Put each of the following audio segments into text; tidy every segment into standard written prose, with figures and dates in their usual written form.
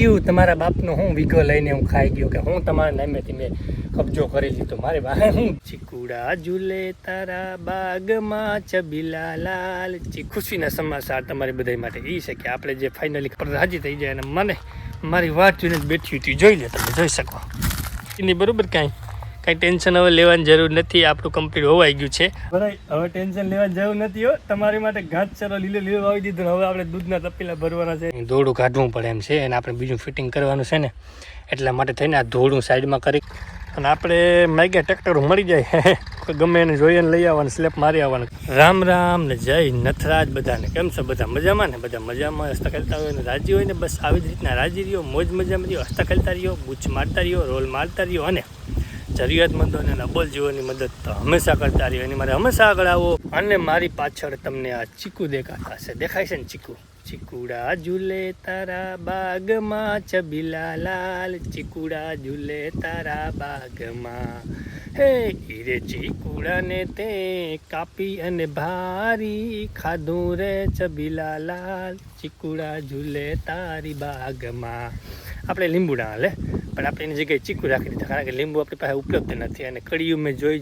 તમારા બાપનો હું વિગો લઈને હું ખાઈ ગયો કે હું તમારા નામેથી મેં કબજો કરી લીધો. મારી પાસે હું ચીકુડા ઝૂલે તારા બાગમાં ચબીલા લાલ. ખુશીના સમાચાર તમારી બધા માટે એ છે કે આપણે જે ફાઇનલી રાજી થઈ જાય અને મને મારી વાત જોઈને બેઠી હતી જોઈ લે, તમે જોઈ શકો એની બરોબર. કાંઈ ટેન્શન હવે લેવાની જરૂર નથી, આપણું કમ્પ્લીટ હોવાઈ ગયું છે. બરાબર, હવે ટેન્શન લેવાની જરૂર નથી હો. તમારી માટે ઘાસચારો લીલો વાવી દીધો. હવે આપણે દૂધના તપેલા ભરવાના છે, દોડું કાઢવું પડે એમ છે અને આપણે બીજું ફિટિંગ કરવાનું છે ને, એટલા માટે થઈને આ દોડું સાઈડમાં કરી અને આપણે માગ્યા ટ્રેક્ટર મળી જાય ગમે એને જોઈએ લઈ આવવાનું, સ્લેપ મારી આવવાનું. રામ રામ ને જય નથરાજ બધાને. કેમ છે બધા મજામાં ને? બધા મજામાં હસ્તા ખેલતા હોય ને રાજી હોય ને, બસ આવી જ રીતના રાજી રહ્યો, મોજ મજામાં રહ્યો, હસ્તા ખેલતા રહ્યો, બૂચ મારતા રહ્યો, રોલ મારતા રહ્યો અને જરૂરિયાતમંદોને નબળ જીવોની મદદ તો હંમેશા કરતા રહ્યો. એની મારે હંમેશા આગળ આવો. અને મારી પાછળ તમને આ ચીકુ દેખાતા હશે, દેખાય છે ને ચીકુ? ચીકુડા ઝૂલે તારા બાગમાં ચબીલા લાલ, ચીકુડા ઝૂલે તારા બાગમાં. હે હીરે ચીકુડાને તે કાપી અને ભારી ખાધું રે ચબીલા લાલ, ચીકુડા ઝૂલે તારી બાગમાં. આપણે લીંબુડા હાલે પણ આપણે એની જગ્યાએ ચીકુ રાખી દીધા, કારણ કે લીંબુ આપણી પાસે ઉપલબ્ધ નથી અને કડિયું મેં જોઈ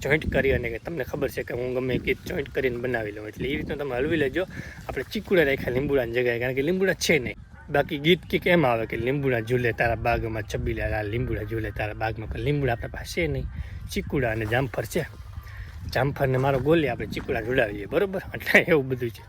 જોઈન્ટ કરી અને તમને ખબર છે કે હું ગમે કે જોઈન્ટ કરીને બનાવી લઉં, એટલે એ રીતનું તમે હલવી લેજો. આપણે ચીકુડા રાખ્યા લીંબુડાની જગ્યાએ, કારણ કે લીંબુડા છે નહીં. બાકી ગીત કંઈક એમ આવે કે લીંબુડા ઝૂલે તારા બાગમાં ચબીલા લાલ, લીંબુડા ઝૂલે તારા બાગમાં, પણ લીંબુડા આપણા પાસે નહીં. ચીકુડા અને જામફળ છે. જામફળને મારો ગોલી આપણે ચીકુડા જોડાવીએ, બરોબર? એટલે એવું બધું છે.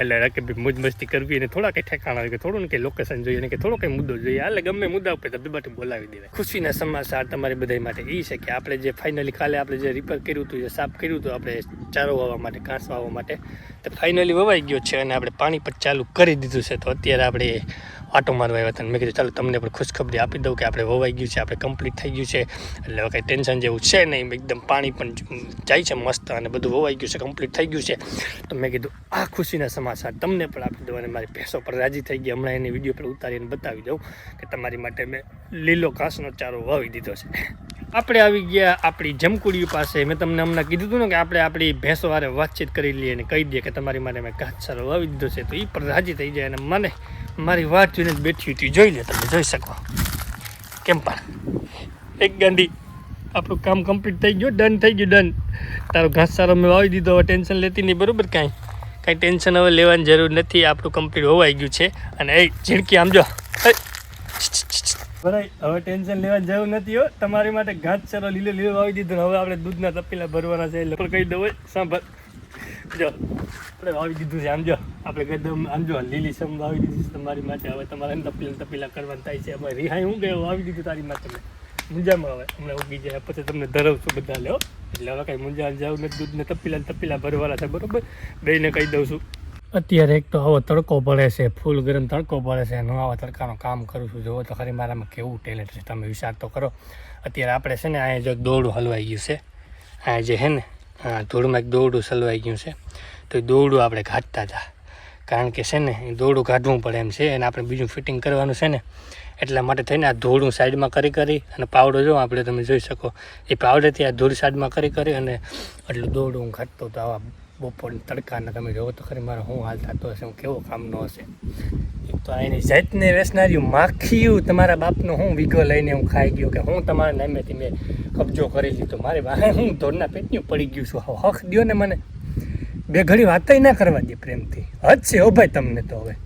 એટલે કે ભાઈ મોજ મસ્તી કરવી અને થોડા કંઈ ઠેકાણા હોય કે થોડું ને કંઈ લોકેશન જોઈએ ને કે થોડો કંઈ મુદ્દો જોઈએ, એટલે ગમે મુદ્દા ઉપર તો બાટું બોલાવી દેવાય. ખુશીના સમાચાર તમારી બધા માટે એ છે કે આપણે જે ફાઇનલી કાલે આપણે જે રિપેર કર્યું હતું, જે સાફ કર્યું હતું આપણે ચારો વાવવા માટે, ઘાસ વાવવા માટે, તો ફાઇનલી વવાઈ ગયો છે અને આપણે પાણી પણ ચાલુ કરી દીધું છે. તો અત્યારે આપણે આટો મારવા આવ્યા હતા. મેં કીધું ચાલો તમને પણ ખુશખબરી આપી દઉં કે આપણે વવાઈ ગયું છે, આપણે કમ્પ્લીટ થઈ ગયું છે, એટલે હવે કંઈ ટેન્શન જેવું છે નહીં. એકદમ પાણી પણ જાય છે મસ્ત અને બધું વવાઈ ગયું છે, કમ્પ્લીટ થઈ ગયું છે. તો મેં કીધું આ ખુશીના સમાચાર તમને પણ આપી દઉં અને મારી ભેંસો પર રાજી થઈ ગઈ. હમણાં એની વિડીયો પર ઉતારીને બતાવી દઉં કે તમારી માટે મેં લીલો ઘાસનો ચારો વાવી દીધો છે. આપણે આવી ગયા આપણી જમકુડી પાસે. મેં તમને હમણાં કીધું હતું ને કે આપણે આપણી ભેંસો વારે વાતચીત કરી લઈએ અને કહી દઈએ કે તમારી માટે મેં ઘાસચારો વાવી દીધો છે, તો એ પણ રાજી થઈ જાય અને મને મારી વાત જોઈને જ બેઠી હતી જોઈ લે, તમે જોઈ શકો કેમ. પણ એક ગાંડી આપણું કામ કમ્પ્લીટ થઈ ગયું, ડન થઈ ગયું, ડન. તારો ઘાસચારો મેં વાવી દીધો, હવે ટેન્શન લેતી નહીં, બરાબર? કાંઈ ટેન્શન હવે લેવાની જરૂર નથી, આપણું કમ્પ્લીટ હોવાઈ ગયું છે. અને એ ઝીણકી આમ જો, બરાબર, હવે ટેન્શન લેવાની જરૂર નથી હો. તમારી માટે ઘાસચારો લીલો વાવી દીધો. હવે આપણે દૂધના તપેલા ભરવાના છે, એટલે પણ કહી દઉં સાંભળ, જો આપણે વાવી દીધું છે. આમ જો આપણે કદમ આમ જો લીલી સમ વાવી દીધી છે તમારી માટે. હવે તમારે તપેલા કરવાનું થાય છે. હવે રિહાઈ હું ગયો વાવી દીધું તારી માટે મેં. મુંજામાં હવે હમણાં ઉગી જાય પછી તમને ધરાવશું બધા લેવો, એટલે હવે કાંઈ મુંજા જાવ ને દૂધને તપેલા ભરવાના છે, બરાબર? બેને કહી દઉં છું. અત્યારે એક તો આવો તડકો પડે છે, ફૂલ ગરમ તડકો પડે છે. હું આવા તડકાનું કામ કરું છું, જોવો તો ખરી મારામાં કેવું ટેલેન્ટ છે, તમે વિચાર તો કરો. અત્યારે આપણે છે ને અહીંયા જો દોરડું હલવાઈ ગયું છે, આ જે છે ને ધૂળમાં એક દોરડું સલવાઈ ગયું છે, તો એ દોરડું આપણે કાઢતા હતા, કારણ કે છે ને એ દોરડું કાઢવું પડે એમ છે અને આપણે બીજું ફિટિંગ કરવાનું છે ને, એટલા માટે થઈને આ ધૂળું સાઈડમાં કરી અને પાવડો જો આપણે તમે જોઈ શકો, એ પાવડેથી આ ધૂળ સાઈડમાં કરી અને એટલું દોરડું હું કાઢતો હતો. આવા બપોરની તડકાના તમે જોવો તો ખરી મારો શું હાલ થતો હશે, હું કેવો કામનો હશે. એક તો એની જાતને વેસનાર્યું માખીયું તમારા બાપનો હું વિગો લઈને હું ખાઈ ગયો કે હું તમારા નામેથી મેં કબજો કરી લીધો. મારી વાહે હું ધોરના પેટનું પડી ગયું છું. હક દો ને મને, બે ઘડી વાતય ના કરવા દે પ્રેમથી. હદ છે હો ભાઈ તમને તો. હવે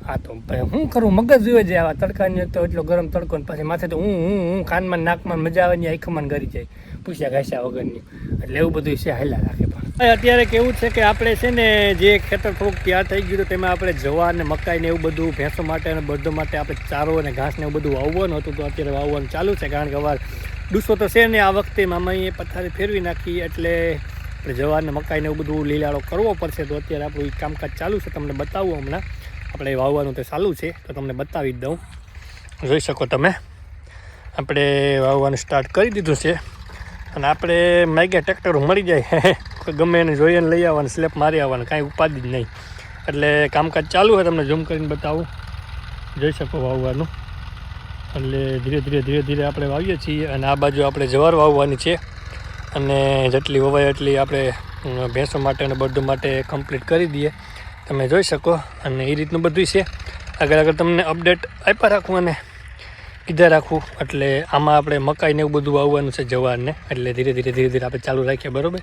હા તો ભાઈ હું કરું, મગજ જોવે છે આવા તડકાની, તો એટલો ગરમ તડકો ને પછી માથે તો હું કાનમાં નાકમાં મજા આવે ને આંખમાં ગરી જાય પૂછ્યા ઘાસ્યા વગરની, એટલે એવું બધું છે હાલ્યા રાખે. પણ અત્યારે કેવું છે કે આપણે છે ને જે ખેતર થોડુંક તૈયાર થઈ ગયું તેમાં આપણે જવા ને મકાઈ ને એવું બધું ભેંસો માટે અને બધો માટે આપણે ચારો અને ઘાસ ને એવું બધું વાવવાનું હતું, તો અત્યારે વાવવાનું ચાલુ છે. કારણ કે અવાર ડૂસો તો છે ને આ વખતે મામાએ પથારી ફેરવી નાખી, એટલે આપણે જવા ને મકાઈ ને એવું બધું લીલાડો કરવો પડશે. તો અત્યારે આપણું કામકાજ ચાલુ છે, તમને બતાવું હમણાં. આપણે વાવવાનું તો ચાલુ છે, તો તમને બતાવી જ દઉં. જોઈ શકો તમે, આપણે વાવવાનું સ્ટાર્ટ કરી દીધું છે અને આપણે માગ્યા ટ્રેક્ટર મળી જાય ગમે એને જોઈએ ને લઈ આવવાનું, સ્લેપ મારી આવવાનું, કાંઈ ઉપાધિ જ નહીં. એટલે કામકાજ ચાલુ છે, તમને ઝૂમ કરીને બતાવું. જોઈ શકો વાવવાનું, એટલે ધીરે ધીરે આપણે વાવીએ છીએ. અને આ બાજુ આપણે જવાર વાવવાની છે અને જેટલી વવાય એટલી આપણે ભેંસો માટે અને બધું માટે કમ્પ્લીટ કરી દઈએ, તમે જોઈ શકો. અને એ રીતનું બધું છે. આગળ આગળ તમને અપડેટ આપ્યા રાખું અને કીધા રાખું. એટલે આમાં આપણે મકાઈને એવું બધું વાવવાનું છે જવારને, એટલે ધીરે ધીરે આપણે ચાલુ રાખીએ. બરાબર.